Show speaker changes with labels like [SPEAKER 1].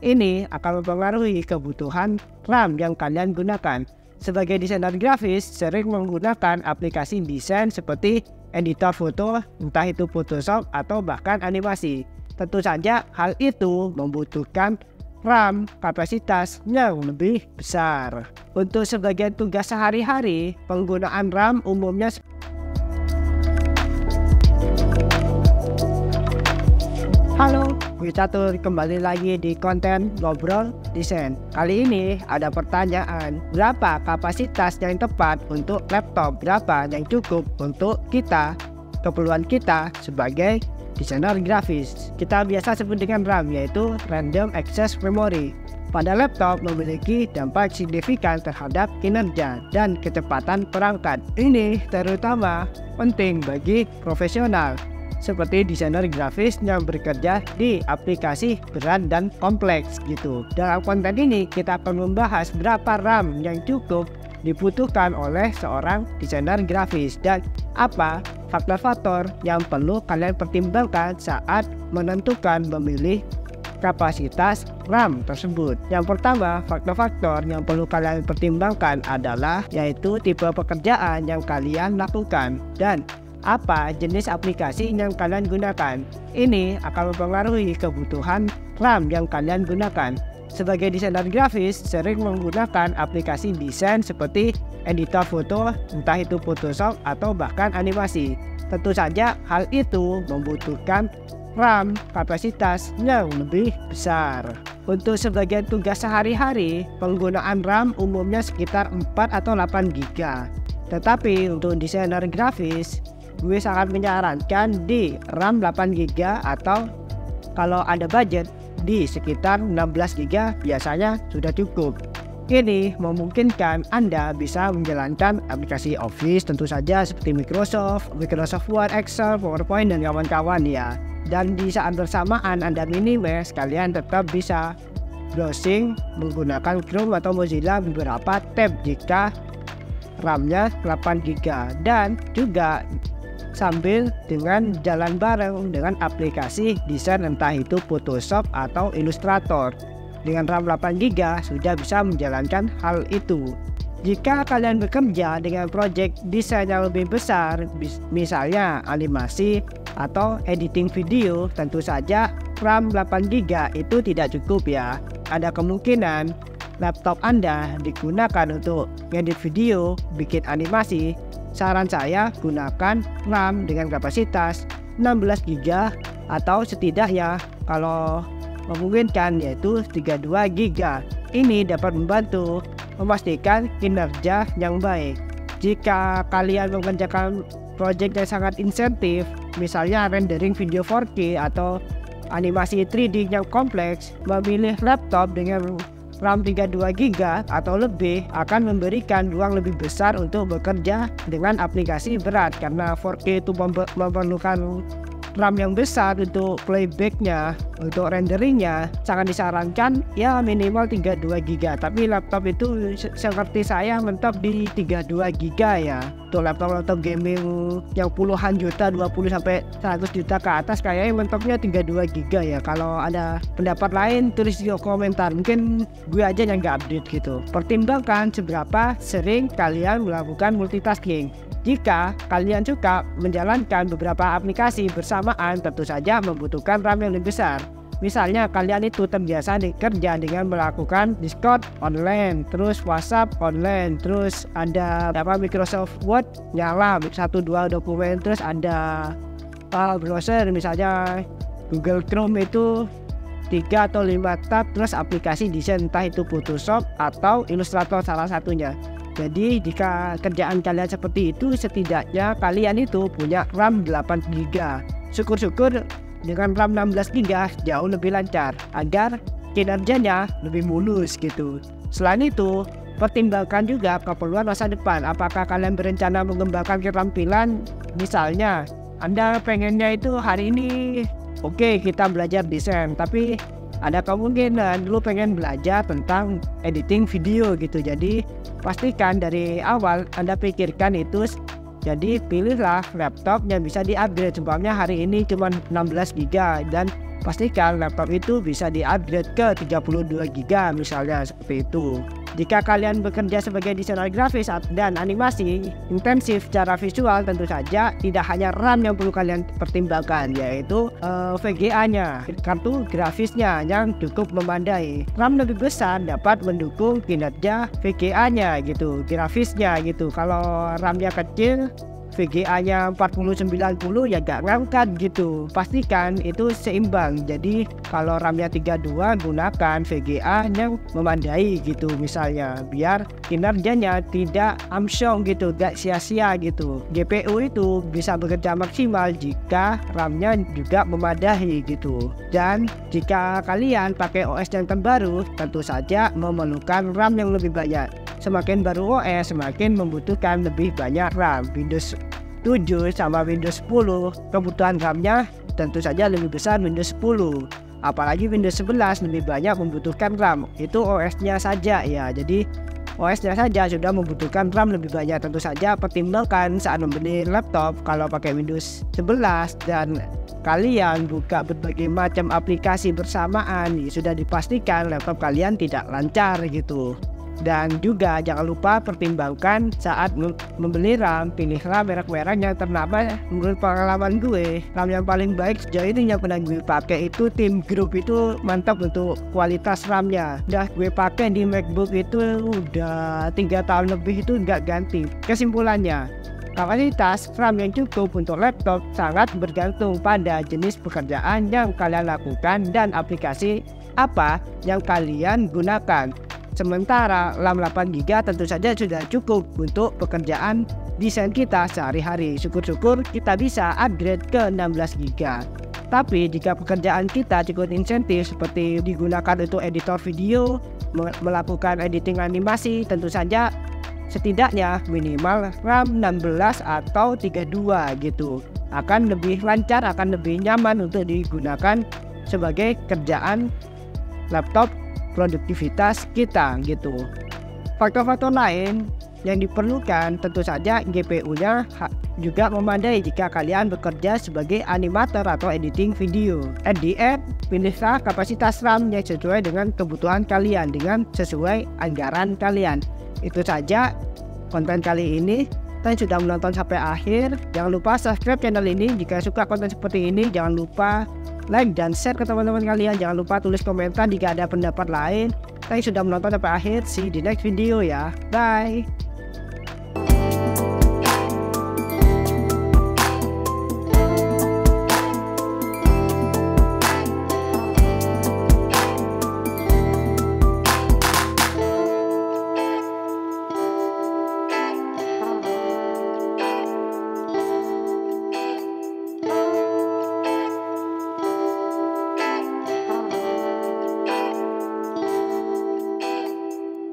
[SPEAKER 1] Ini akan mempengaruhi kebutuhan RAM yang kalian gunakan. Sebagai desainer grafis, sering menggunakan aplikasi desain seperti editor foto, entah itu Photoshop atau bahkan animasi. Tentu saja hal itu membutuhkan RAM kapasitas yang lebih besar. Untuk sebagian tugas sehari-hari, penggunaan RAM umumnya Halo, gue Catur, kembali lagi di konten Ngobrol Desain. Kali ini ada pertanyaan, berapa kapasitas yang tepat untuk laptop, berapa yang cukup untuk kita, keperluan kita sebagai desainer grafis. Kita biasa sebut dengan RAM, yaitu Random Access Memory. Pada laptop memiliki dampak signifikan terhadap kinerja dan kecepatan perangkat. Ini terutama penting bagi profesional seperti desainer grafis yang bekerja di aplikasi berat dan kompleks gitu. Dalam konten ini kita akan membahas berapa RAM yang cukup dibutuhkan oleh seorang desainer grafis dan apa faktor-faktor yang perlu kalian pertimbangkan saat menentukan memilih kapasitas RAM tersebut. Yang pertama, faktor-faktor yang perlu kalian pertimbangkan adalah yaitu tipe pekerjaan yang kalian lakukan dan apa jenis aplikasi yang kalian gunakan. Ini akan mempengaruhi kebutuhan RAM yang kalian gunakan. Sebagai desainer grafis, sering menggunakan aplikasi desain seperti editor foto, entah itu Photoshop atau bahkan animasi. Tentu saja hal itu membutuhkan RAM kapasitas yang lebih besar. Untuk sebagian tugas sehari-hari, penggunaan RAM umumnya sekitar 4 atau 8 GB. Tetapi untuk desainer grafis, gue sangat menyarankan di RAM 8 GB atau kalau ada budget di sekitar 16 GB biasanya sudah cukup. Ini memungkinkan Anda bisa menjalankan aplikasi Office tentu saja seperti Microsoft Word, Excel, PowerPoint dan kawan-kawan ya. Dan di saat bersamaan Anda minimize, kalian tetap bisa browsing menggunakan Chrome atau Mozilla beberapa tab jika RAM-nya 8 GB dan juga sambil dengan jalan bareng dengan aplikasi desain entah itu Photoshop atau Illustrator. Dengan RAM 8 GB sudah bisa menjalankan hal itu. Jika kalian bekerja dengan project desain yang lebih besar, misalnya animasi atau editing video, tentu saja RAM 8 GB itu tidak cukup ya. Ada kemungkinan laptop Anda digunakan untuk ngedit video, bikin animasi. Saran saya gunakan RAM dengan kapasitas 16 GB atau setidaknya kalau memungkinkan yaitu 32 GB. Ini dapat membantu memastikan kinerja yang baik. Jika kalian mengerjakan proyek yang sangat insentif, misalnya rendering video 4K atau animasi 3D yang kompleks, memilih laptop dengan RAM 32 GB atau lebih akan memberikan ruang lebih besar untuk bekerja dengan aplikasi berat, karena 4K itu memerlukan RAM yang besar untuk playbacknya, untuk renderingnya sangat disarankan ya minimal 32 GB. Tapi laptop itu seperti saya mentok di 32 GB ya. Untuk laptop gaming yang puluhan juta, 20 sampai 100 juta ke atas kayaknya mentoknya 32 GB ya. Kalau ada pendapat lain tulis di komentar, mungkin gue aja yang gak update gitu. Pertimbangkan seberapa sering kalian melakukan multitasking. Jika kalian suka menjalankan beberapa aplikasi bersamaan, tentu saja membutuhkan RAM yang lebih besar. Misalnya kalian itu terbiasa kerja dengan melakukan Discord online, terus WhatsApp online, terus ada Microsoft Word nyala 1-2 dokumen, terus ada browser misalnya Google Chrome itu 3 atau 5 tab, terus aplikasi desain entah itu Photoshop atau Illustrator salah satunya. Jadi jika kerjaan kalian seperti itu, setidaknya kalian itu punya RAM 8 GB. Syukur-syukur dengan RAM 16 GB jauh lebih lancar agar kinerjanya lebih mulus gitu. Selain itu, pertimbangkan juga keperluan masa depan. Apakah kalian berencana mengembangkan keterampilan? Misalnya, Anda pengennya itu hari ini oke, kita belajar desain, tapi ada kemungkinan lu pengen belajar tentang editing video gitu. Jadi pastikan dari awal Anda pikirkan itu. Jadi pilihlah laptop yang bisa di-upgrade. Sebabnya hari ini cuma 16 GB dan pastikan laptop itu bisa di-upgrade ke 32 GB misalnya, seperti itu. Jika kalian bekerja sebagai desainer grafis dan animasi intensif secara visual, tentu saja tidak hanya RAM yang perlu kalian pertimbangkan, yaitu VGA-nya, kartu grafisnya yang cukup memadai. RAM lebih besar dapat mendukung kinerja VGA-nya gitu, grafisnya gitu. Kalau RAM-nya kecil, VGA-nya 4090 ya gak ngangkat gitu. Pastikan itu seimbang. Jadi kalau RAM-nya 32, gunakan VGA yang memadai gitu misalnya, biar kinerjanya tidak amsyong gitu, gak sia-sia gitu. GPU itu bisa bekerja maksimal jika RAM-nya juga memadai gitu. Dan jika kalian pakai OS yang terbaru, tentu saja memerlukan RAM yang lebih banyak. Semakin baru OS, semakin membutuhkan lebih banyak RAM. Windows 7 sama Windows 10, kebutuhan RAM-nya tentu saja lebih besar Windows 10. Apalagi Windows 11 lebih banyak membutuhkan RAM. Itu OS-nya saja ya. Jadi OS-nya saja sudah membutuhkan RAM lebih banyak. Tentu saja pertimbangkan saat membeli laptop kalau pakai Windows 11 dan kalian buka berbagai macam aplikasi bersamaan, sudah dipastikan laptop kalian tidak lancar gitu. Dan juga jangan lupa pertimbangkan saat membeli RAM, pilih RAM merek-merek yang ternama. Menurut pengalaman gue, RAM yang paling baik sejauh ini yang pernah gue pakai itu Tim Group, itu mantap untuk kualitas RAM-nya. Udah gue pakai di MacBook itu udah 3 tahun lebih itu nggak ganti. Kesimpulannya, kapasitas RAM yang cukup untuk laptop sangat bergantung pada jenis pekerjaan yang kalian lakukan dan aplikasi apa yang kalian gunakan. Sementara RAM 8GB tentu saja sudah cukup untuk pekerjaan desain kita sehari-hari. Syukur-syukur kita bisa upgrade ke 16GB. Tapi jika pekerjaan kita cukup insentif seperti digunakan untuk editor video, melakukan editing animasi, tentu saja setidaknya minimal RAM 16 atau 32 gitu. Akan lebih lancar, akan lebih nyaman untuk digunakan sebagai kerjaan laptop produktivitas kita gitu. Faktor-faktor lain yang diperlukan tentu saja GPU-nya juga memadai jika kalian bekerja sebagai animator atau editing video. At the end, pilihlah kapasitas RAM yang sesuai dengan kebutuhan kalian, dengan sesuai anggaran kalian. Itu saja konten kali ini. Kalian sudah menonton sampai akhir. Jangan lupa subscribe channel ini. Jika suka konten seperti ini, jangan lupa like dan share ke teman-teman kalian. Jangan lupa tulis komentar jika ada pendapat lain. Kalian sudah menonton sampai akhir. See you di next video ya. Bye.